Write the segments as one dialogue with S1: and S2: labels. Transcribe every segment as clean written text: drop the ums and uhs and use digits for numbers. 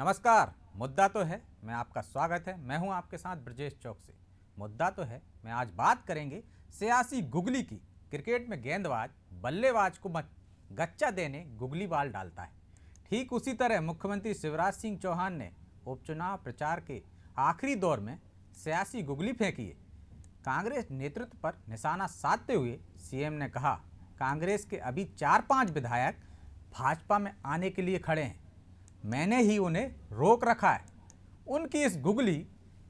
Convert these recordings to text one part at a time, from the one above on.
S1: नमस्कार। मुद्दा तो है मैं आपका स्वागत है। मैं हूं आपके साथ ब्रजेश चौक से। मुद्दा तो है मैं आज बात करेंगे सियासी गुगली की। क्रिकेट में गेंदबाज बल्लेबाज को गच्चा देने गुगली बाल डालता है। ठीक उसी तरह मुख्यमंत्री शिवराज सिंह चौहान ने उपचुनाव प्रचार के आखिरी दौर में सियासी गुगली फेंकी है। कांग्रेस नेतृत्व पर निशाना साधते हुए सीएम ने कहा, कांग्रेस के अभी 4-5 विधायक भाजपा में आने के लिए खड़े हैं, मैंने ही उन्हें रोक रखा है। उनकी इस गुगली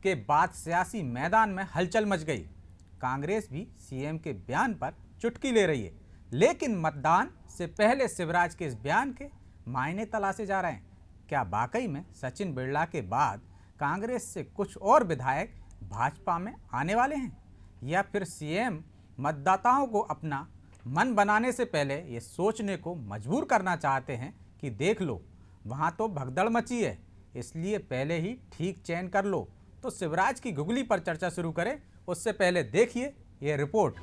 S1: के बाद सियासी मैदान में हलचल मच गई। कांग्रेस भी सीएम के बयान पर चुटकी ले रही है, लेकिन मतदान से पहले शिवराज के इस बयान के मायने तलाशे जा रहे हैं। क्या वाकई में सचिन बिरला के बाद कांग्रेस से कुछ और विधायक भाजपा में आने वाले हैं, या फिर सीएम मतदाताओं को अपना मन बनाने से पहले ये सोचने को मजबूर करना चाहते हैं कि देख लो वहाँ तो भगदड़ मची है, इसलिए पहले ही ठीक चयन कर लो। तो शिवराज की गुगली पर चर्चा शुरू करें उससे पहले देखिए ये रिपोर्ट।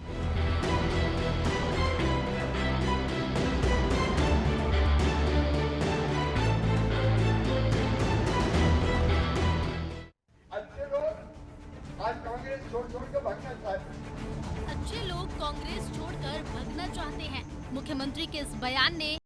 S2: अच्छे लोग आज कांग्रेस छोड़ भागना चाहते हैं।
S3: अच्छे लोग कांग्रेस छोड़कर भागना चाहते हैं। मुख्यमंत्री के इस बयान ने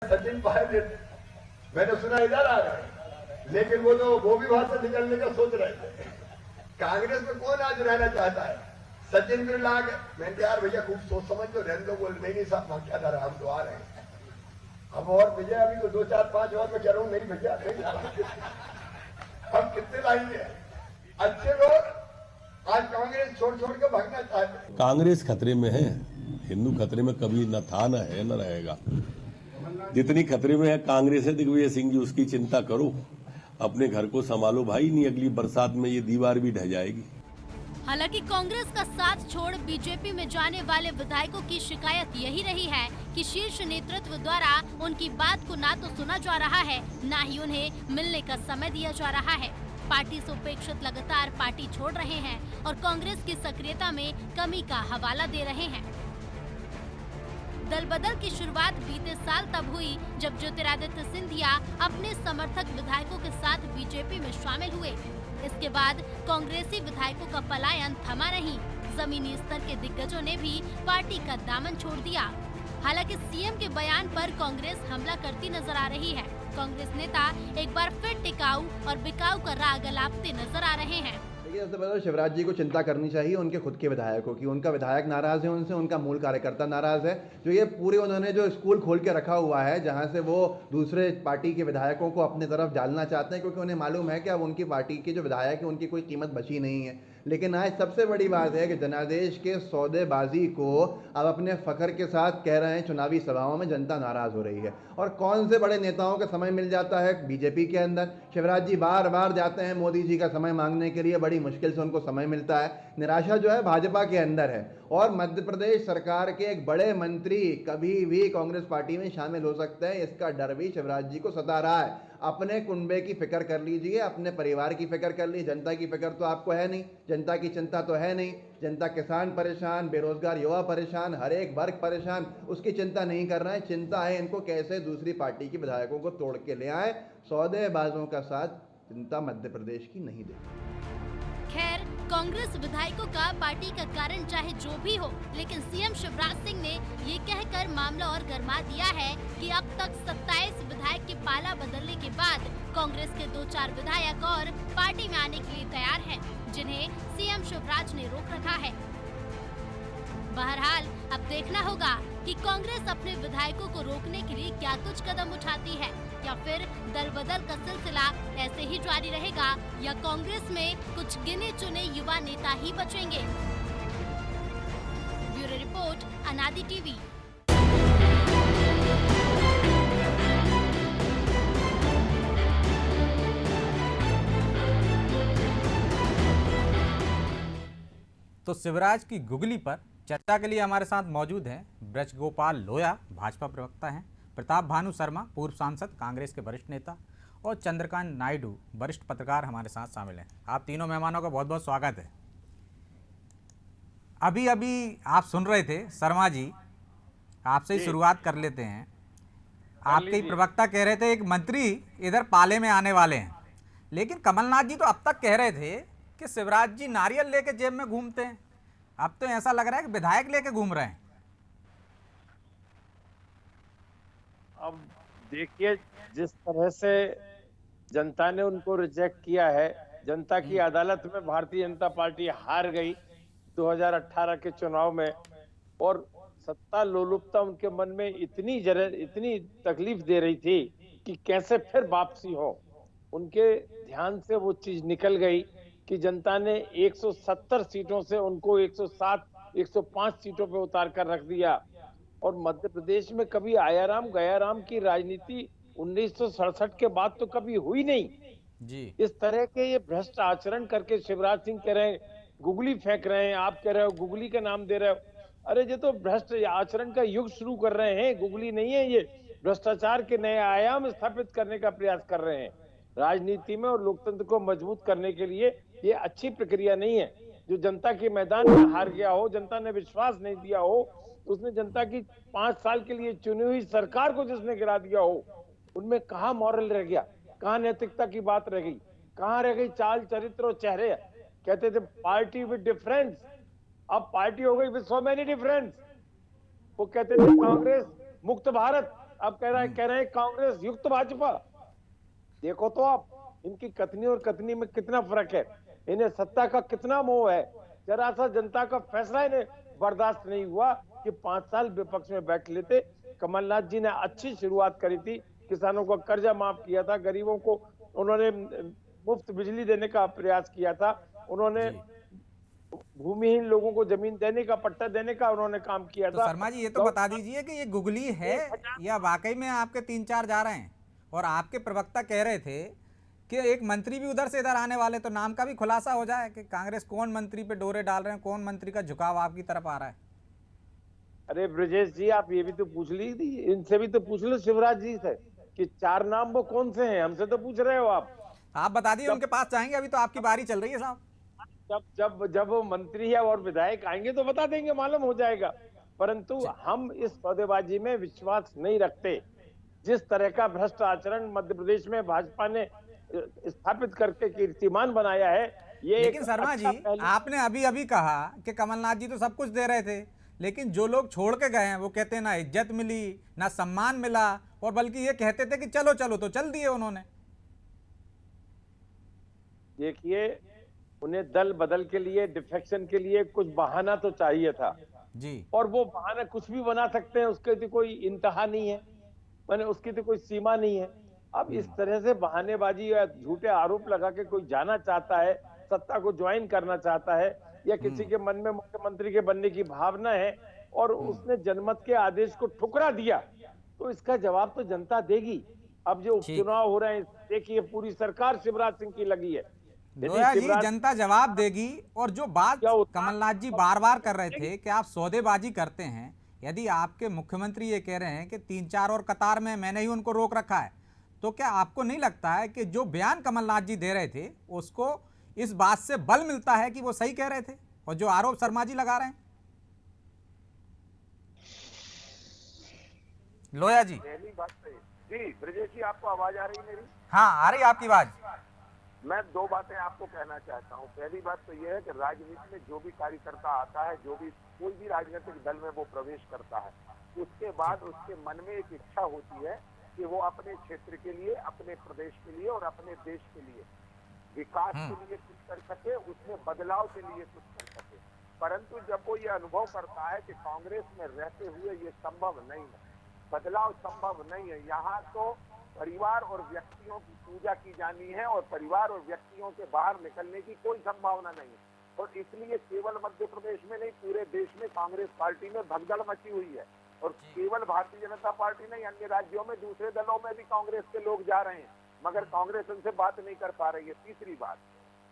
S2: सचिन पायलट मैंने सुना इधर आ रहे, लेकिन वो भी वहां से निकलने का सोच रहे थे। कांग्रेस में कौन आज रहना चाहता है? सचिन बिरला आ गए। मैंने यार भैया खूब सोच समझ लो, रहने दो। बोल नहीं साहब वहां क्या रहा, हम तो आ रहे हैं। अब और भैया अभी तो 2-4-5 और मैं कह रहा हूँ नहीं भैया हम कितने लाएंगे? अच्छे लोग आज कांग्रेस छोड़ के भागना चाहते हैं।
S4: कांग्रेस खतरे में है, हिंदू खतरे में कभी न था, न है, न रहेगा। जितनी खतरे में है कांग्रेस है दिग्विजय सिंह जी, उसकी चिंता करो, अपने घर को संभालो भाई, नहीं अगली बरसात में ये दीवार भी ढह जाएगी।
S3: हालांकि कांग्रेस का साथ छोड़ बीजेपी में जाने वाले विधायकों की शिकायत यही रही है कि शीर्ष नेतृत्व द्वारा उनकी बात को ना तो सुना जा रहा है, ना ही उन्हें मिलने का समय दिया जा रहा है। पार्टी से उपेक्षित लगातार पार्टी छोड़ रहे हैं और कांग्रेस की सक्रियता में कमी का हवाला दे रहे हैं। दल बदल की शुरुआत बीते साल तब हुई जब ज्योतिरादित्य सिंधिया अपने समर्थक विधायकों के साथ बीजेपी में शामिल हुए। इसके बाद कांग्रेसी विधायकों का पलायन थमा नहीं, जमीनी स्तर के दिग्गजों ने भी पार्टी का दामन छोड़ दिया। हालांकि सीएम के बयान पर कांग्रेस हमला करती नजर आ रही है। कांग्रेस नेता एक बार फिर टिकाऊ और बिकाऊ का राग अलापते नजर आ रहे हैं।
S5: देखिए, सबसे पहले शिवराज जी को चिंता करनी चाहिए उनके खुद के विधायकों की। उनका विधायक नाराज है उनसे, उनका मूल कार्यकर्ता नाराज है। जो ये पूरे उन्होंने जो स्कूल खोल के रखा हुआ है जहां से वो दूसरे पार्टी के विधायकों को अपने तरफ डालना चाहते हैं, क्योंकि उन्हें मालूम है कि अब उनकी पार्टी के जो विधायक है उनकी कोई कीमत बची नहीं है। लेकिन आज सबसे बड़ी बात है कि जनादेश के सौदेबाजी को अब अपने फखर के साथ कह रहे हैं चुनावी सभाओं में, जनता नाराज हो रही है। और कौन से बड़े नेताओं का समय मिल जाता है बीजेपी के अंदर? शिवराज जी बार बार जाते हैं मोदी जी का समय मांगने के लिए, बड़ी मुश्किल से उनको समय मिलता है। निराशा जो है भाजपा के अंदर है। और मध्य प्रदेश सरकार के एक बड़े मंत्री कभी भी कांग्रेस पार्टी में शामिल हो सकते हैं, इसका डर भी शिवराज जी को सता रहा है। अपने कुनबे की फिक्र कर लीजिए, अपने परिवार की फिक्र कर लीजिए। जनता की फिक्र तो आपको है नहीं, जनता की चिंता तो है नहीं। जनता, किसान परेशान, बेरोजगार युवा परेशान, हर एक वर्ग परेशान, उसकी चिंता नहीं कर रहा है। चिंता है इनको कैसे दूसरी पार्टी के विधायकों को तोड़ के ले आए। सौदेबाजों का साथ चिंता मध्य प्रदेश की नहीं देती।
S3: खैर, कांग्रेस विधायकों का पार्टी का कारण चाहे जो भी हो, लेकिन सीएम शिवराज सिंह ने ये कहकर पर मामला और गर्मा दिया है कि अब तक 27 विधायक के पाला बदलने के बाद कांग्रेस के 2-4 विधायक और पार्टी में आने के लिए तैयार हैं, जिन्हें सीएम शिवराज ने रोक रखा है। बहरहाल अब देखना होगा कि कांग्रेस अपने विधायकों को रोकने के लिए क्या कुछ कदम उठाती है, या फिर दल बदल का सिलसिला ऐसे ही जारी रहेगा, या कांग्रेस में कुछ गिने चुने युवा नेता ही बचेंगे। ब्यूरो रिपोर्ट, अनादि टीवी।
S1: तो शिवराज की गुगली पर चर्चा के लिए हमारे साथ मौजूद हैं ब्रजगोपाल लोया, भाजपा प्रवक्ता हैं, प्रताप भानु शर्मा, पूर्व सांसद, कांग्रेस के वरिष्ठ नेता, और चंद्रकांत नायडू, वरिष्ठ पत्रकार हमारे साथ शामिल हैं। आप तीनों मेहमानों का बहुत बहुत स्वागत है। अभी अभी आप सुन रहे थे, शर्मा जी आपसे ही शुरुआत कर लेते हैं। आपके ही प्रवक्ता कह रहे थे एक मंत्री इधर पाले में आने वाले हैं, लेकिन कमलनाथ जी तो अब तक कह रहे थे कि शिवराज जी नारियल लेके जेब में घूमते हैं। अब तो ऐसा लग रहा है कि विधायक लेके घूम रहे हैं।
S6: अब देखिए, जिस तरह से जनता ने उनको रिजेक्ट किया है, जनता की अदालत में भारतीय जनता पार्टी हार गई 2018 के चुनाव में, और सत्ता लोलुपता उनके मन में इतनी तकलीफ दे रही थी कि कैसे फिर वापसी हो। उनके ध्यान से वो चीज निकल गई कि जनता ने 170 सीटों से उनको 107, 105 सीटों पे उतार कर रख दिया। और मध्य प्रदेश में कभी आयाराम गयाराम की राजनीति 1967 के बाद तो कभी हुई नहीं
S1: जी।
S6: इस तरह के ये भ्रष्ट आचरण करके शिवराज सिंह कह रहे हैं गुगली फेंक रहे हैं, आप कह रहे हो गुगली का नाम दे रहे हो। अरे ये तो भ्रष्ट आचरण का युग शुरू कर रहे हैं, गुगली नहीं है, ये भ्रष्टाचार के नए आयाम स्थापित करने का प्रयास कर रहे हैं। राजनीति में और लोकतंत्र को मजबूत करने के लिए ये अच्छी प्रक्रिया नहीं है। जो जनता के मैदान में हार गया हो, जनता ने विश्वास नहीं दिया हो, उसने जनता की 5 साल के लिए चुनी हुई सरकार को जिसने गिरा दिया हो, उनमें कहाँ मॉरल रह गया, कहाँ नैतिकता की बात रह गई, कहाँ रह गई चाल चरित्र और चेहरे। कहते थे पार्टी विद डिफरेंस, अब पार्टी हो गई विद सो मेनी डिफरेंस। वो कहते थे कांग्रेस मुक्त भारत, अब कह रहे हैं कांग्रेस युक्त भाजपा। देखो तो आप, इनकी कथनी और कथनी में कितना फर्क है, इन्हें सत्ता का कितना मोह है। जरा सा जनता का फैसला इन्हें बर्दाश्त नहीं हुआ कि 5 साल विपक्ष में बैठ लेते। कमलनाथ जी ने अच्छी शुरुआत करी थी, किसानों का कर्जा माफ किया था, गरीबों को उन्होंने मुफ्त बिजली देने का प्रयास किया था, उन्होंने भूमिहीन लोगों को जमीन देने का, पट्टा देने का उन्होंने काम किया
S1: तो
S6: था।
S1: शर्मा जी ये तो बता दीजिए कि ये गुगली है या वाकई में आपके 3-4 जा रहे हैं। और आपके प्रवक्ता कह रहे थे कि एक मंत्री भी उधर से इधर आने वाले, तो नाम का भी खुलासा हो जाए कि कांग्रेस कौन मंत्री पे डोरे डाल रहे हैं, कौन मंत्री का झुकाव आपकी तरफ आ रहा है।
S6: अरे ब्रजेश जी, आप ये भी तो पूछ लीजिए, इनसे भी तो पूछ लो शिवराज जी से कि 4 नाम वो कौन से हैं, हमसे तो पूछ रहे हो आप
S1: बता दिए, उनके पास जाएंगे, अभी तो आपकी बारी चल रही है साहब।
S6: जब वो मंत्री है और विधायक आएंगे तो बता देंगे, मालूम हो जाएगा। परंतु हम इस सौदेबाजी में विश्वास नहीं रखते। जिस तरह का भ्रष्ट आचरण मध्य प्रदेश में भाजपा ने स्थापित करके कीर्तिमान बनाया है, ये
S1: लेकिन शर्मा जी आपने अभी अभी कहा कि कमलनाथ जी तो सब कुछ दे रहे थे, लेकिन जो लोग छोड़ के गए हैं वो कहते हैं ना इज्जत मिली ना सम्मान मिला, और बल्कि ये कहते थे कि चलो चलो, तो चल दिए उन्होंने।
S6: देखिए, उन्हें दल बदल के लिए, डिफेक्शन के लिए कुछ बहाना तो चाहिए था
S1: जी,
S6: और वो बहाना कुछ भी बना सकते हैं, उसके तो कोई इंतहा नहीं है, मैंने उसकी तो कोई सीमा नहीं है। अब इस तरह से बहानेबाजी या झूठे आरोप लगा के कोई जाना चाहता है, सत्ता को ज्वाइन करना चाहता है, या किसी के मन में मुख्यमंत्री के बनने की भावना है और उसने जनमत के आदेश को ठुकरा दिया, तो इसका जवाब तो जनता देगी। अब जो उपचुनाव हो रहे हैं, देखिए पूरी सरकार शिवराज सिंह की लगी है।
S1: लोया जी, जनता जवाब देगी। और जो बात कमलनाथ जी बार बार कर रहे थे कि आप सौदेबाजी करते हैं, यदि आपके मुख्यमंत्री ये कह रहे हैं कि 3-4 और कतार में मैंने ही उनको रोक रखा है, तो क्या आपको नहीं लगता है कि जो बयान कमलनाथ जी दे रहे थे उसको इस बात से बल मिलता है कि वो सही कह रहे थे, और जो आरोप शर्मा जी लगा रहे हैं? लोया जी।
S7: पहली बात जी, ब्रजेश जी आपको आवाज आ रही है मेरी?
S1: हाँ, आ रही आपकी आवाज।
S7: मैं दो बातें आपको कहना चाहता हूँ। पहली बात तो यह है कि राजनीति में जो भी कार्यकर्ता आता है, जो भी कोई भी राजनीतिक दल में वो प्रवेश करता है, उसके बाद उसके मन में एक इच्छा होती है कि वो अपने क्षेत्र के लिए, अपने प्रदेश के लिए और अपने देश के लिए विकास के लिए कुछ कर सके, उसमें बदलाव के लिए कुछ कर सके। परंतु जब वो ये अनुभव करता है कि कांग्रेस में रहते हुए ये संभव नहीं है, बदलाव संभव नहीं है, यहाँ तो परिवार और व्यक्तियों की पूजा की जानी है और परिवार और व्यक्तियों के बाहर निकलने की कोई संभावना नहीं है। और इसलिए केवल मध्य प्रदेश में नहीं, पूरे देश में कांग्रेस पार्टी में भगदड़ मची हुई है। और केवल भारतीय जनता पार्टी नहीं, अन्य राज्यों में दूसरे दलों में भी कांग्रेस के लोग जा रहे हैं, मगर कांग्रेस उनसे बात नहीं कर पा रही है। तीसरी बात,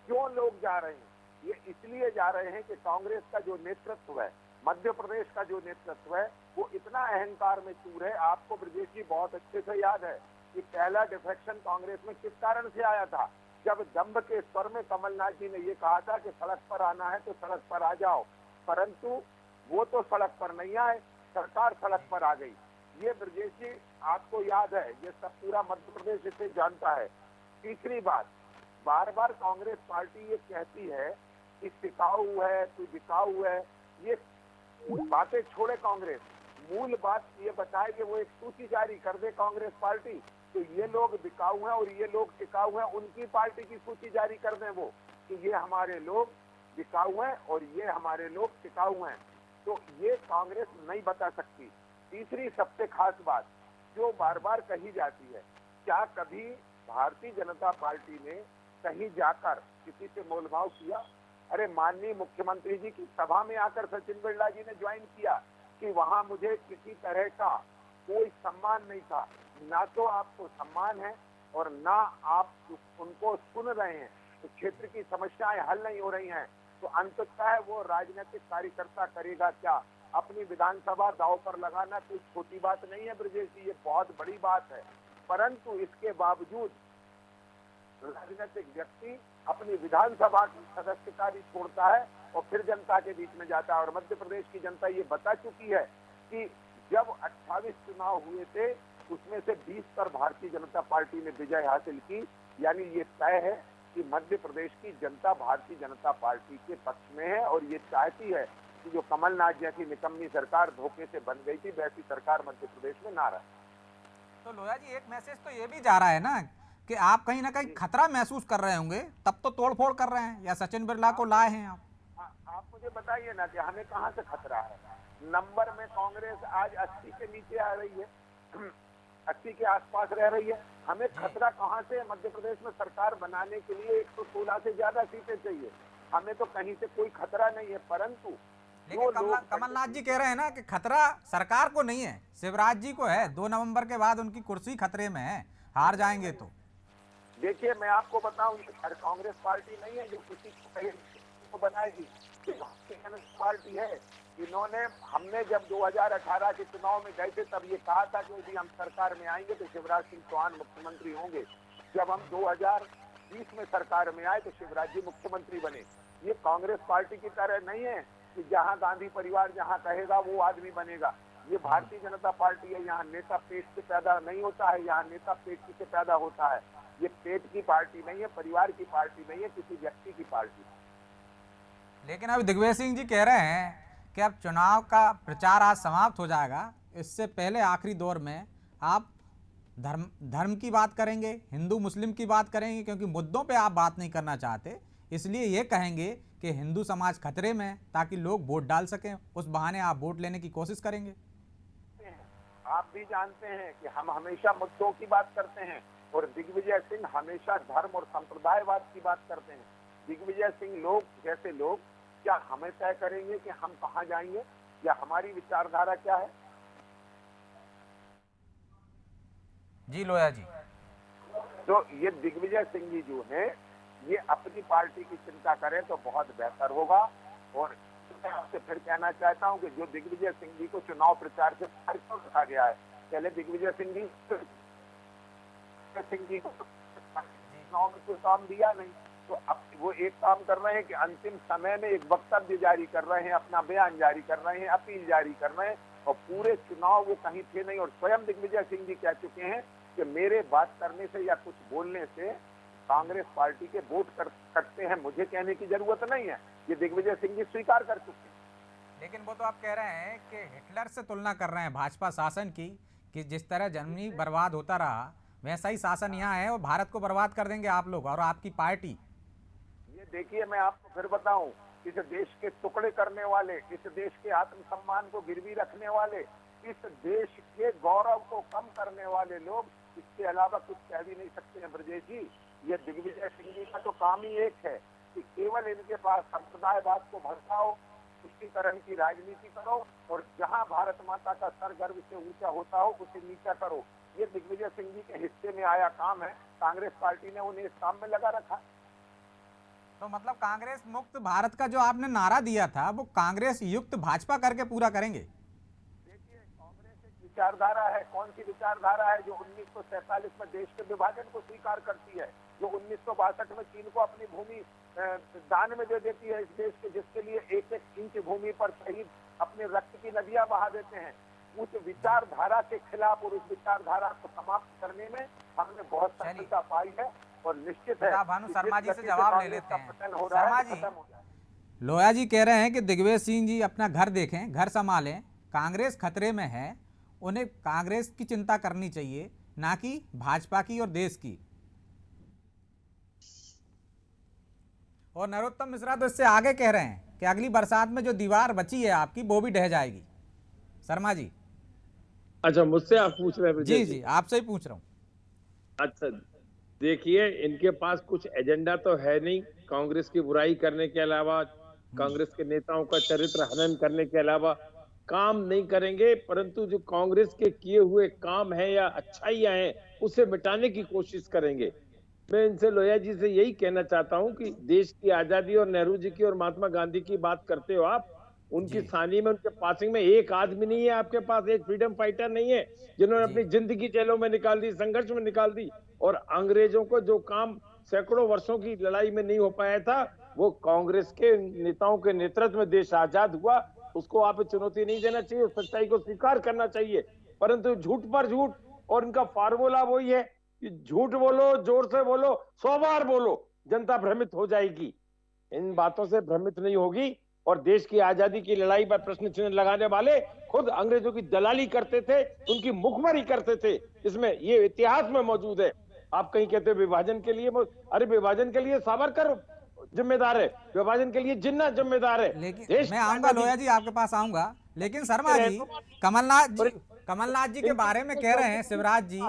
S7: क्यों लोग जा रहे हैं? ये इसलिए जा रहे हैं कि कांग्रेस का जो नेतृत्व है, मध्य प्रदेश का जो नेतृत्व है, वो इतना अहंकार में चूर है। आपको ब्रजेश जी बहुत अच्छे से याद है कि पहला डिफेक्शन कांग्रेस में किस कारण से आया था? जब दंभ के स्वर में कमलनाथ जी ने ये कहा था कि सड़क पर आना है तो सड़क पर आ जाओ, परंतु वो तो सड़क पर नहीं आए, सरकार सड़क पर आ गई। ये ब्रजेश जी आपको याद है, ये सब पूरा मध्य प्रदेश इसे जानता है। तीसरी बात, बार बार कांग्रेस पार्टी ये कहती है कि टिकाऊ है, कोई बिकाऊ है। ये बातें छोड़े कांग्रेस, मूल बात ये बताए कि वो एक सूची जारी कर दे कांग्रेस पार्टी, तो ये लोग बिकाऊ हैं और ये लोग टिकाऊ हैं, उनकी पार्टी की सूची जारी कर दें वो कि ये हमारे लोग बिकाऊ हैं और ये हमारे लोग टिकाऊ हैं। तो ये कांग्रेस नहीं बता सकती। तीसरी सबसे खास बात जो बार बार कही जाती है, क्या कभी भारतीय जनता पार्टी ने कहीं जाकर किसी से मोलभाव किया? अरे माननीय मुख्यमंत्री जी की सभा में आकर सचिन बिरला जी ने ज्वाइन किया कि वहां मुझे किसी तरह का कोई सम्मान नहीं था। ना तो आपको सम्मान है और ना आप उनको सुन रहे हैं, तो क्षेत्र की समस्याएं हल नहीं हो रही हैं। तो अंततः वो राजनीतिक कार्यकर्ता करेगा क्या? अपनी विधानसभा दांव पर लगाना कोई छोटी बात नहीं है ब्रजेश जी, ये बहुत बड़ी बात है। परंतु इसके बावजूद राजनीतिक व्यक्ति अपनी विधानसभा की सदस्यता भी छोड़ता है और फिर जनता के बीच में जाता है। और मध्य प्रदेश की जनता ये बता चुकी है कि जब 28 चुनाव हुए थे उसमें से 20 पर भारतीय जनता पार्टी ने विजय हासिल की। यानी ये तय है कि मध्य प्रदेश की जनता भारतीय जनता पार्टी के पक्ष में है और ये चाहती है कि जो कमलनाथ जैसी निकम्मी सरकार धोखे से बन गई थी, वैसी सरकार मध्य प्रदेश में ना रहे।
S1: तो लोया जी, एक मैसेज तो ये भी जा रहा है ना कि आप कहीं ना कहीं खतरा महसूस कर रहे होंगे, तब तो तोड़फोड़ कर रहे हैं, या सचिन बिरला को लाए हैं आप?
S7: आप मुझे बताइए ना कि हमें कहाँ से खतरा है? नंबर में कांग्रेस आज 80 के नीचे आ रही है, 80 के आसपास रह रही है। हमें खतरा कहाँ से? मध्य प्रदेश में सरकार बनाने के लिए 116 से ज्यादा सीटें चाहिए, हमें तो कहीं से कोई खतरा नहीं है। परंतु
S1: लेकिन कमलनाथ जी कह रहे हैं ना कि खतरा सरकार को नहीं है, शिवराज जी को है। 2 नवंबर के बाद उनकी कुर्सी खतरे में है, हार जाएंगे तो।
S7: देखिए मैं आपको बताऊं, कांग्रेस पार्टी नहीं है जो किसी को बनाएगी, पार्टी है। इन्होंने, हमने जब 2018 के चुनाव में गए थे तब ये कहा था कि यदि हम सरकार में आएंगे तो शिवराज सिंह चौहान मुख्यमंत्री होंगे। जब हम 2020 में सरकार में आए तो शिवराज जी मुख्यमंत्री बने। ये कांग्रेस पार्टी की तरह नहीं है कि जहां गांधी परिवार जहां कहेगा वो आदमी बनेगा। ये भारतीय जनता पार्टी है, यहाँ नेता पेट से पैदा नहीं होता है, यहाँ नेता पेट से पैदा होता है। ये पेट की पार्टी नहीं है, परिवार की पार्टी नहीं है, किसी व्यक्ति की पार्टी।
S1: लेकिन अब दिग्विजय सिंह जी कह रहे हैं कि अब चुनाव का प्रचार आज समाप्त हो जाएगा, इससे पहले आखिरी दौर में आप धर्म की बात करेंगे, हिंदू मुस्लिम की बात करेंगे, क्योंकि मुद्दों पे आप बात नहीं करना चाहते, इसलिए ये कहेंगे कि हिंदू समाज खतरे में है ताकि लोग वोट डाल सकें, उस बहाने आप वोट लेने की कोशिश करेंगे।
S7: आप भी जानते हैं कि हम हमेशा मुद्दों की बात करते हैं और दिग्विजय सिंह हमेशा धर्म और संप्रदायवाद की बात करते हैं। दिग्विजय सिंह लोग जैसे लोग क्या हमें तय करेंगे कि हम कहां जाएंगे या हमारी विचारधारा क्या है?
S1: जी लोया जी,
S7: तो ये दिग्विजय सिंह जी जो है ये अपनी पार्टी की चिंता करें तो बहुत बेहतर होगा। और मैं आपसे फिर कहना चाहता हूं कि जो दिग्विजय सिंह जी को चुनाव प्रचार से बाहर क्यों रखा गया है? पहले दिग्विजय सिंह जी को चुनाव में कोई काम दिया नहीं, तो अब वो एक काम कर रहे हैं कि अंतिम समय में एक वक्तव्य जारी कर रहे हैं, अपना बयान जारी कर रहे हैं, अपील जारी कर रहे हैं, और पूरे चुनाव वो कहीं थे नहीं। और स्वयं दिग्विजय सिंह जी कह चुके हैं कि मेरे बात करने से या कुछ बोलने से कांग्रेस पार्टी के वोट करते हैं, मुझे कहने की जरूरत नहीं है, ये दिग्विजय सिंह जी स्वीकार कर चुके हैं।
S1: लेकिन वो तो आप कह रहे हैं कि हिटलर से तुलना कर रहे हैं भाजपा शासन की, कि जिस तरह जर्मनी बर्बाद होता रहा वैसा ही शासन यहाँ है और भारत को बर्बाद कर देंगे आप लोग और आपकी पार्टी।
S7: ये देखिए, मैं आपको फिर बताऊं, इस देश के टुकड़े करने वाले, इस देश के आत्मसम्मान को गिरवी रखने वाले, इस देश के गौरव को कम करने वाले लोग इसके अलावा कुछ कह भी नहीं सकते हैं ब्रजेश जी। ये दिग्विजय सिंह जी का तो काम ही एक है कि केवल इनके पास संप्रदायवाद को भड़काओ, तुष्टीकरण की राजनीति करो और जहां भारत माता का सर गर्व से ऊंचा होता हो उसे नीचा करो। ये दिग्विजय सिंह जी के हिस्से में आया काम है, कांग्रेस पार्टी ने उन्हें इस काम में लगा रखा।
S1: तो मतलब कांग्रेस मुक्त भारत का जो आपने नारा दिया था वो कांग्रेस युक्त भाजपा करके पूरा करेंगे।
S7: देखिए, कांग्रेस एक विचारधारा है। कौन सी विचारधारा है? जो 1947 में देश के विभाजन को स्वीकार करती है, जो 1962 में चीन को अपनी भूमि दान में दे देती है इस देश के, जिसके लिए एक एक इंच भूमि पर शहीद अपने रक्त की नदियां बहा देते हैं। उस विचारधारा के खिलाफ और उस विचारधारा को समाप्त करने में हमने बहुत सफलता पाई है और निश्चित है
S1: भानु शर्मा जी से जवाब ले लेते हैं।
S7: शर्मा जी,
S1: लोया जी कह रहे हैं कि दिग्विजय सिंह जी अपना घर देखें, घर संभालें, कांग्रेस खतरे में है, उन्हें कांग्रेस की चिंता करनी चाहिए ना कि भाजपा की और देश की। और नरोत्तम मिश्रा तो इससे आगे कह रहे हैं कि अगली बरसात में जो दीवार बची है आपकी वो भी ढह जाएगी। शर्मा जी।
S6: अच्छा, मुझसे आप पूछ रहे हैं?
S1: जी जी, आपसे ही पूछ रहा हूँ।
S6: अच्छा, देखिए, इनके पास कुछ एजेंडा तो है नहीं कांग्रेस की बुराई करने के अलावा, कांग्रेस के नेताओं का चरित्र हनन करने के अलावा काम नहीं करेंगे, परंतु जो कांग्रेस के किए हुए काम है या अच्छाइयां हैं उसे मिटाने की कोशिश करेंगे। मैं इनसे, लोया जी से यही कहना चाहता हूं कि देश की आजादी और नेहरू जी की और महात्मा गांधी की बात करते हो आप, उनकी सानी में, उनके पासिंग में एक आदमी नहीं है आपके पास, एक फ्रीडम फाइटर नहीं है जिन्होंने अपनी जिंदगी जेलों में निकाल दी, संघर्ष में निकाल दी। और अंग्रेजों को जो काम सैकड़ों वर्षों की लड़ाई में नहीं हो पाया था, वो कांग्रेस के नेताओं के नेतृत्व में देश आजाद हुआ। उसको आप चुनौती नहीं देना चाहिए, सच्चाई को स्वीकार करना चाहिए। परंतु झूठ पर झूठ, और इनका फार्मूला वही है कि झूठ बोलो, जोर से बोलो, 100 बार बोलो, जनता भ्रमित हो जाएगी। इन बातों से भ्रमित नहीं होगी। और देश की आजादी की लड़ाई पर प्रश्न चिन्ह लगाने वाले खुद अंग्रेजों की दलाली करते थे, उनकी मुखबरी करते थे। इसमें ये इतिहास में मौजूद है। आप कहीं कहते हो विभाजन के लिए, अरे विभाजन के लिए सावरकर जिम्मेदार है, विभाजन के लिए जिन्ना जिम्मेदार है।
S1: लेकिन मैं आऊंगा लोया जी, आपके पास आऊंगा, लेकिन शर्मा जी, कमलनाथ जी के बारे में कह रहे हैं शिवराज जी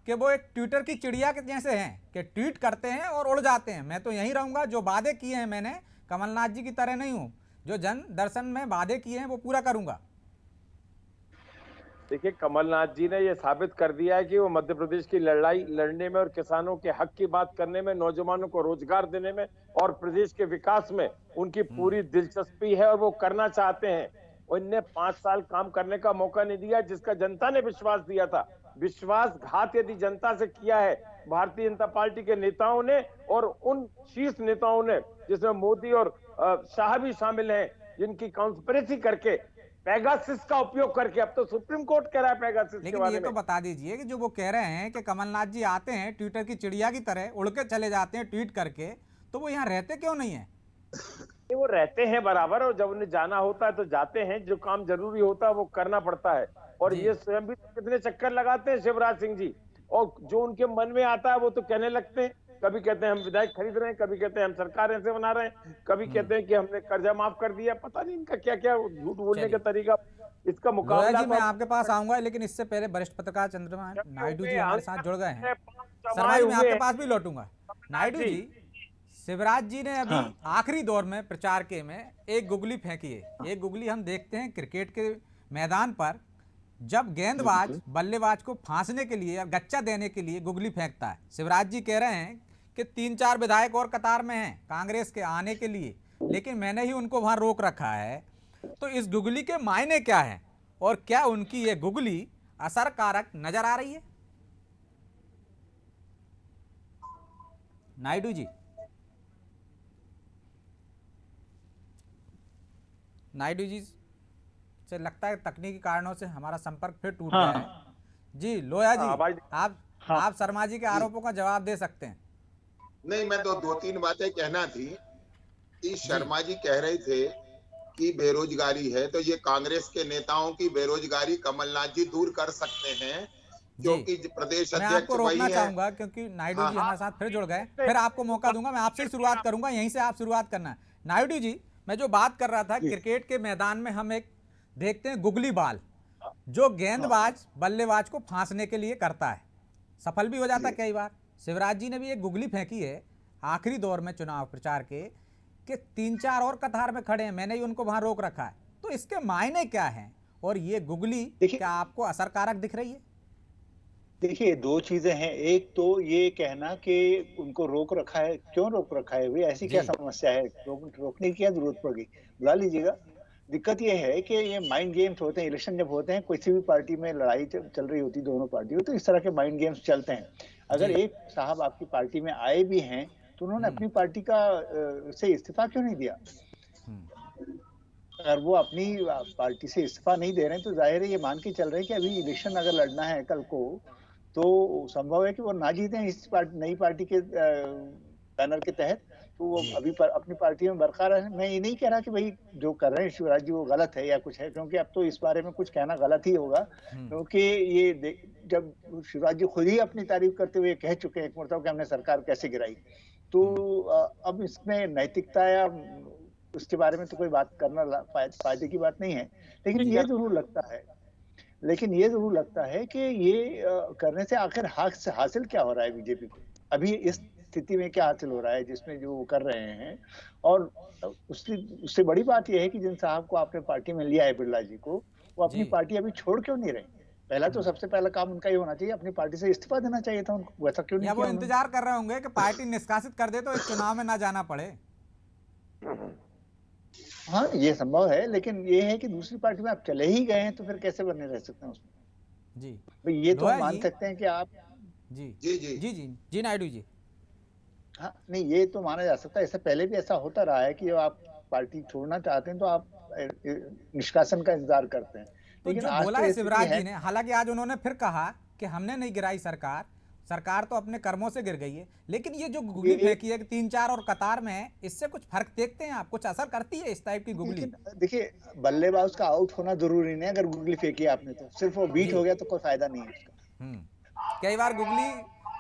S1: कि वो एक ट्विटर की चिड़िया के जैसे हैं कि ट्वीट करते हैं और उड़ जाते हैं। मैं तो यहीं रहूंगा, जो वादे किए हैं मैंने कमलनाथ जी की तरह नहीं हूं, जो जन दर्शन में वादे किए हैं वो पूरा करूंगा।
S6: देखिए, कमलनाथ जी ने ये साबित कर दिया है कि वो मध्य प्रदेश की लड़ाई लड़ने में और किसानों के हक की बात करने में, नौजवानों को रोजगार देने में और प्रदेश के विकास में उनकी पूरी दिलचस्पी है और वो करना चाहते हैं। उन्हें 5 साल काम करने का मौका नहीं दिया जिसका जनता ने विश्वास दिया था। विश्वासघात यदि जनता से किया है भारतीय जनता पार्टी के नेताओं ने और उन शीर्ष नेताओं ने, जिसमें मोदी और शाह भी शामिल हैं, जिनकी कॉन्स्पिरेसी करके, पेगासिस का उपयोग करके, अब तो सुप्रीम कोर्ट कह रहा है पेगासिस के बारे में।
S1: ये तो बता दीजिए कि जो वो कह रहे हैं कि कमलनाथ जी आते हैं ट्विटर की चिड़िया की तरह उड़ के चले जाते हैं ट्वीट करके, तो वो यहाँ रहते क्यों नहीं है?
S6: वो रहते हैं बराबर, और जब उन्हें जाना होता है तो जाते हैं, जो काम जरूरी होता है वो करना पड़ता है। और ये स्वयं भी कितने चक्कर लगाते हैं शिवराज सिंह जी, और जो उनके मन में आता है वो तो कहने लगते हैं। कभी कहते हैं हम विधायक खरीद रहे हैं, कभी कहते हैं हम सरकार ऐसे बना रहे हैं, कभी कहते हैं कि हमने कर्जा माफ कर दिया। पता नहीं इनका क्या क्या झूठ बोलने का तरीका। इसका मुकाबला
S1: जी मैं आपके पास आऊंगा, लेकिन इससे पहले वरिष्ठ पत्रकार चंद्रमा नायडू जी हमारे साथ जुड़ गए हैं। शर्मा जी, मैं आपके पास भी लौटूंगा। नायडू जी, शिवराज जी ने अभी आखिरी दौर में प्रचार के में एक गुगली फेंकी है। एक गुगली हम देखते हैं क्रिकेट के मैदान पर, जब गेंदबाज बल्लेबाज को फांसने के लिए या गच्चा देने के लिए गुगली फेंकता है। शिवराज जी कह रहे हैं कि 3-4 विधायक और कतार में हैं कांग्रेस के आने के लिए, लेकिन मैंने ही उनको वहां रोक रखा है। तो इस गुगली के मायने क्या है और क्या उनकी ये गुगली असरकारक नजर आ रही है? नायडू जी, नायडू जी से लगता है तकनीकी कारणों से हमारा संपर्क फिर टूट गया है। जी लोया जी, आप शर्मा जी के आरोपों का जवाब दे सकते हैं।
S8: नहीं, मैं तो 2-3 बातें कहना थी कि शर्मा जी कह रहे थे कि बेरोजगारी है, तो ये कांग्रेस के नेताओं की बेरोजगारी कमलनाथ जी दूर कर सकते हैं,
S1: जी
S8: क्योंकि प्रदेश
S1: मैं
S8: अध्यक्ष
S1: आपको
S8: वही
S1: रोकना
S8: है।
S1: चाहूंगा क्योंकि नायडू
S8: हाँ
S1: जी
S8: हाँ
S1: हमारे साथ फिर जुड़ गए, फिर आपको मौका दूंगा। मैं आपसे ही शुरुआत करूंगा, यहीं से आप शुरुआत करना है। नायडू जी, मैं जो बात कर रहा था, क्रिकेट के मैदान में हम एक देखते हैं गुगली बाल, जो गेंदबाज बल्लेबाज को फांसने के लिए करता है, सफल भी हो जाता है कई बार। शिवराज जी ने भी एक गुगली फेंकी है आखिरी दौर में चुनाव प्रचार के, कि 3-4 और कतार में खड़े हैं, मैंने ही उनको वहां रोक रखा है। तो इसके मायने क्या हैं, और ये गुगली क्या आपको असरकारक दिख रही है?
S9: देखिए, दो चीजें हैं। एक तो ये कहना कि उनको रोक रखा है, क्यों रोक रखा है भाई, ऐसी क्या समस्या है, रोकने की क्या जरूरत पड़ गई, बुला लीजिएगा। दिक्कत ये है कि ये माइंड गेम्स होते हैं। इलेक्शन जब होते हैं, किसी भी पार्टी में लड़ाई चल रही होती है दोनों पार्टियों, तो इस तरह के माइंड गेम्स चलते हैं। अगर एक साहब आपकी पार्टी में आए भी हैं, तो उन्होंने अपनी पार्टी का से इस्तीफा क्यों नहीं दिया? अगर वो अपनी पार्टी से इस्तीफा नहीं दे रहे हैं, तो जाहिर है ये मान के चल रहे हैं कि अभी इलेक्शन अगर लड़ना है कल को, तो संभव है कि वो ना जीते इस नई पार्टी के बैनर के तहत। तो वो अभी अपनी पार्टी में बरकरार है। मैं ये नहीं कह रहा कि भाई जो कर रहे हैं शिवराज जी वो गलत है या कुछ है, क्योंकि अब तो इस बारे में कुछ कहना गलत ही होगा, क्योंकि ये जब शिवराज जी खुद ही अपनी तारीफ करते हुए कह चुके हैं एक मरतबा कि हमने सरकार कैसे गिराई, तो अब इसमें नैतिकता या उसके बारे में तो कोई बात करना फायदे की बात नहीं है। लेकिन ये जरूर लगता है कि ये करने से आखिर हासिल क्या हो रहा है बीजेपी को, अभी इस स्थिति में क्या हासिल हो रहा है जिसमें जो कर रहे हैं। और उससे बड़ी बात यह है कि जिन साहब को आपने पार्टी में लिया है, बिरला जी को, वो अपनी पार्टी अभी छोड़ क्यों नहीं रहे? पहला तो सबसे पहला काम उनका ये होना चाहिए, अपनी पार्टी से इस्तीफा देना चाहिए था उनको। वैसा क्यों नहीं किया?
S1: वो इंतजार कर रहे होंगे कि पार्टी निष्कासित कर दे तो इस चुनाव में ना जाना पड़े।
S9: हाँ, ये संभव है, लेकिन ये है कि दूसरी पार्टी में आप चले ही गए हैं, तो फिर कैसे बने रह सकते हैं उसमें?
S1: जी
S9: भाई ये तो मान सकते हैं कि आप
S1: जी नायडू जी,
S9: हाँ, नहीं, ये तो माना जा सकता है। इससे पहले भी ऐसा होता रहा है कि जब आप पार्टी छोड़ना चाहते हैं तो आप निष्कासन का इंतजार करते हैं।
S1: तो जो बोला है शिवराज जी ने, हालांकि आज उन्होंने फिर कहा कि हमने नहीं गिराई सरकार तो अपने कर्मों से गिर गई है, लेकिन ये जो गुगली फेंकी है कि 3-4 और कतार में है, इससे कुछ फर्क देखते हैं आप? कुछ असर करती है इस टाइप की गुगली?
S9: देखिए, बल्लेबाज का आउट होना जरूरी नहीं है। अगर गुगली फेंकी आपने तो सिर्फ वो बीट हो गया तो कोई फायदा नहीं है उसका।
S1: कई बार गुगली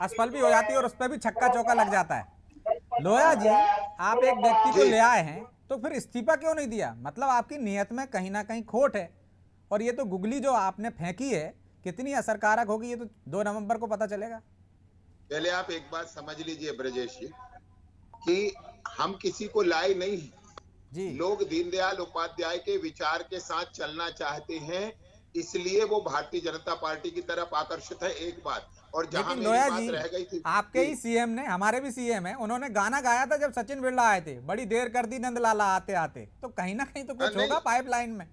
S1: असफल भी हो जाती है और उस पर भी छक्का चौका लग जाता है। लोया जी, आप एक व्यक्ति को ले आए हैं, तो फिर इस्तीफा क्यों नहीं दिया? मतलब आपकी नीयत में कहीं ना कहीं खोट है। और ये तो गुगली जो आपने फेंकी है, कितनी असरकारक होगी ये तो 2 नवंबर को पता चलेगा।
S8: पहले आप एक बात समझ लीजिए ब्रजेश जी, कि हम किसी को लाए नहीं जी। लोग दीनदयाल उपाध्याय के विचार के साथ चलना चाहते हैं, इसलिए वो भारतीय जनता पार्टी की तरफ आकर्षित है। एक बात, और जहां मेरी बात रह गई थी,
S1: आपके ही सीएम ने, हमारे भी सीएम है, उन्होंने गाना गाया था जब सचिन बिरला आए थे, बड़ी देर कर दी नंदलाला आते आते। तो कहीं ना कहीं तो कुछ होगा पाइपलाइन में।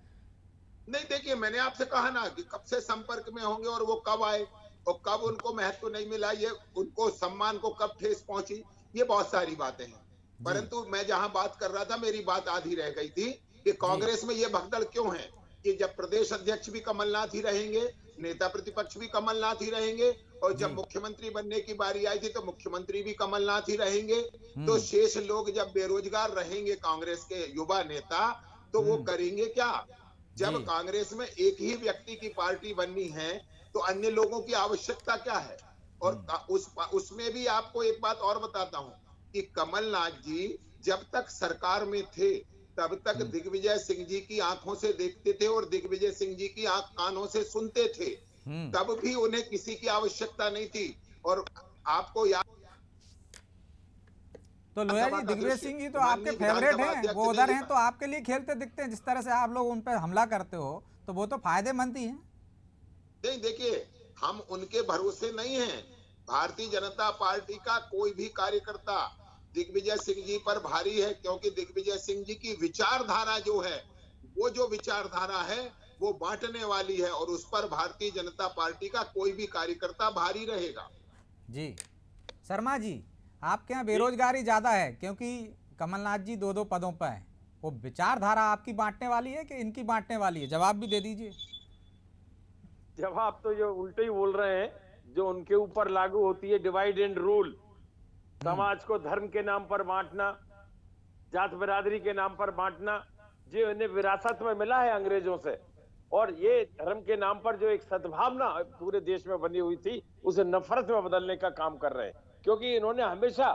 S8: नहीं, देखिए, मैंने आपसे कहा ना कि कब से संपर्क में होंगे और वो कब आए और कब उनको महत्व नहीं मिला, ये उनको सम्मान को कब ठेस पहुंची, ये बहुत सारी बातें हैं। परंतु मैं जहां बात कर रहा था, मेरी बात आधी रह गई थी कि कांग्रेस में ये भगदड़ क्यों है कि जब प्रदेश अध्यक्ष भी कमलनाथ ही रहेंगे, नेता प्रतिपक्ष भी कमलनाथ ही रहेंगे, और जब मुख्यमंत्री बनने की बारी आई थी तो मुख्यमंत्री भी कमलनाथ ही रहेंगे। तो शेष लोग जब बेरोजगार रहेंगे कांग्रेस के युवा नेता, तो वो करेंगे क्या? जब कांग्रेस में एक ही व्यक्ति की पार्टी बननी है तो अन्य लोगों की आवश्यकता क्या है? और उसमें भी आपको एक बात और बताता हूं कि कमलनाथ जी जब तक सरकार में थे तब तक दिग्विजय सिंह जी की आंखों से देखते थे और दिग्विजय सिंह जी की कानों से सुनते थे। तब भी उन्हें किसी की आवश्यकता नहीं थी। और आपको याद,
S1: तो लोया जी, दिग्विजय सिंह जी तो आपके फेवरेट हैं, वो उधर हैं तो आपके लिए खेलते दिखते हैं। जिस तरह से आप लोग उन पर हमला करते हो तो वो तो फायदेमंद ही हैं।
S8: नहीं, देखिए, हम उनके भरोसे नहीं हैं। भारतीय जनता पार्टी का कोई भी कार्यकर्ता दिग्विजय सिंह जी पर भारी है, क्योंकि दिग्विजय सिंह जी की विचारधारा जो है, वो जो विचारधारा है वो बांटने वाली है, और उस पर भारतीय जनता पार्टी का कोई भी कार्यकर्ता भारी रहेगा।
S1: जी शर्मा जी, आपके यहाँ बेरोजगारी ज्यादा है क्योंकि कमलनाथ जी 2-2 पदों पर हैं। वो विचारधारा आपकी बांटने वाली है कि इनकी बांटने वाली है? जवाब भी दे दीजिए।
S6: जवाब तो जो उल्टे ही बोल रहे हैं, जो उनके ऊपर लागू होती है डिवाइड एंड रूल, समाज को धर्म के नाम पर बांटना, जात बिरादरी के नाम पर बांटना, जो इन्हें विरासत में मिला है अंग्रेजों से, और ये धर्म के नाम पर जो एक सद्भावना पूरे देश में बनी हुई थी उसे नफरत में बदलने का काम कर रहे हैं। क्योंकि इन्होंने हमेशा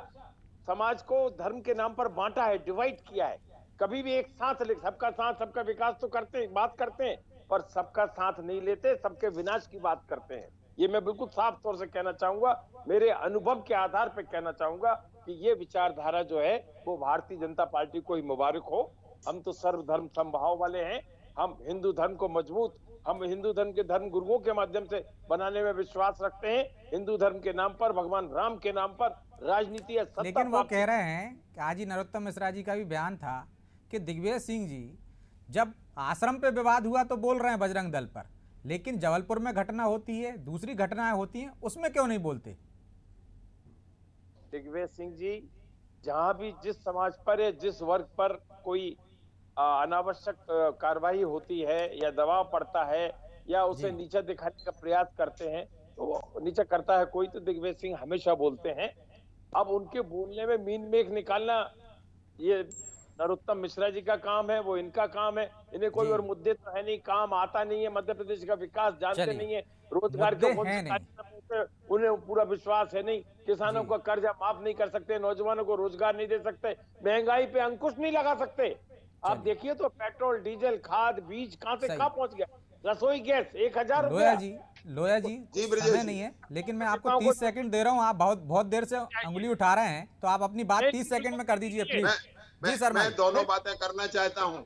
S6: समाज को धर्म के नाम पर बांटा है, डिवाइड किया है। कभी भी एक साथ सबका साथ सबका विकास तो करते हैं, बात करते हैं, पर सबका साथ नहीं लेते, सबके विनाश की बात करते हैं। ये मैं बिल्कुल साफ तौर से कहना चाहूंगा, मेरे अनुभव के आधार पर कहना चाहूंगा कि ये विचारधारा जो है वो भारतीय जनता पार्टी को ही मुबारक हो। हम तो सर्वधर्म समभाव वाले हैं, हम हिंदू धर्म को मजबूत, हम हिंदू धर्म के धर्म गुरुओं के माध्यम से बनाने में विश्वास रखते हैं। हिंदू धर्म के नाम पर, भगवान राम के नाम पर राजनीति है, सत्ता।
S1: लेकिन वो कह रहे हैं कि आज ही नरोत्तम मिश्रा जी का भी बयान था कि दिग्विजय सिंह जी जब आश्रम पे विवाद हुआ तो बोल रहे हैं बजरंग दल पर, लेकिन जबलपुर में घटना होती है, दूसरी घटनाएं होती हैं, उसमें क्यों नहीं बोलते?
S6: दिग्विजय सिंह जी जहां भी जिस समाज पर या जिस वर्ग पर कोई अनावश्यक कार्रवाई होती है या दबाव पड़ता है या उसे नीचा दिखाने का प्रयास करते हैं, तो नीचा करता है कोई, तो दिग्विजय सिंह हमेशा बोलते हैं। अब उनके बोलने में मीन मेख निकालना ये नरोत्तम मिश्रा जी का काम है, वो इनका काम है। इन्हें कोई और मुद्दे तो है नहीं, काम आता नहीं है, मध्य प्रदेश का विकास जानते नहीं है, रोजगार के उन्हें पूरा विश्वास है नहीं, किसानों का कर्जा माफ नहीं कर सकते, नौजवानों को रोजगार नहीं दे सकते, महंगाई पे अंकुश नहीं लगा सकते। आप देखिए तो पेट्रोल, डीजल, खाद, बीज कहां से कहां पहुंच गया, रसोई गैस 1000 रुपया।
S1: लोया जी समय नहीं है, लेकिन मैं आपको 30 सेकंड दे रहा हूं, आप बहुत देर से अंगुली उठा रहे हैं, तो आप अपनी बात 30 सेकंड में कर दीजिए प्लीज। जी सर,
S8: मैं दोनों बातें करना चाहता हूं।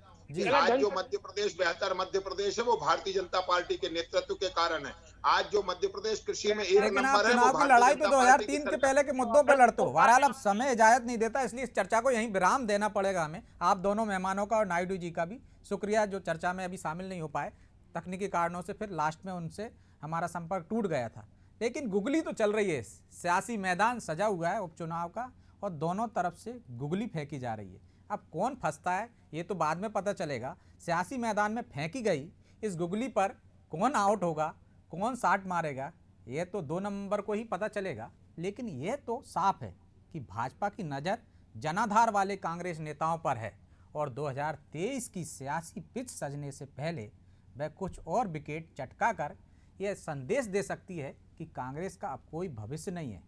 S8: आज जो मध्य प्रदेश बेहतर मध्य प्रदेश है वो भारतीय जनता पार्टी के नेतृत्व के कारण है। आज जो मध्य प्रदेश कृषि में एक नंबर है,
S1: चुनाव की लड़ाई तो 2003 के पहले के मुद्दों पर लड़ते हो। बहरहाल अब समय इजाजत नहीं देता, इसलिए इस चर्चा को यहीं विराम देना पड़ेगा हमें। आप दोनों मेहमानों का और नायडू जी का भी शुक्रिया जो चर्चा में अभी शामिल नहीं हो पाए तकनीकी कारणों से, फिर लास्ट में उनसे हमारा संपर्क टूट गया था। लेकिन गुगली तो चल रही है, सियासी मैदान सजा हुआ है उपचुनाव का और दोनों तरफ से गुगली फेंकी जा रही है। अब कौन फंसता है ये तो बाद में पता चलेगा। सियासी मैदान में फेंकी गई इस गुगली पर कौन आउट होगा, कौन शॉट मारेगा, ये तो 2 नवंबर को ही पता चलेगा। लेकिन ये तो साफ है कि भाजपा की नज़र जनाधार वाले कांग्रेस नेताओं पर है और 2023 की सियासी पिच सजने से पहले वह कुछ और विकेट चटका कर यह संदेश दे सकती है कि कांग्रेस का अब कोई भविष्य नहीं है।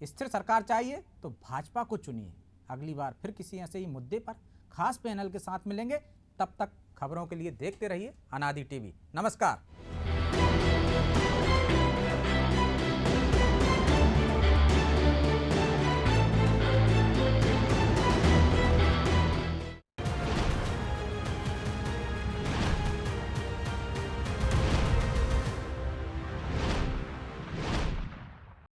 S1: स्थिर सरकार चाहिए तो भाजपा को चुनिए। अगली बार फिर किसी ऐसे ही मुद्दे पर खास पैनल के साथ मिलेंगे। तब तक खबरों के लिए देखते रहिए अनादि टीवी। नमस्कार।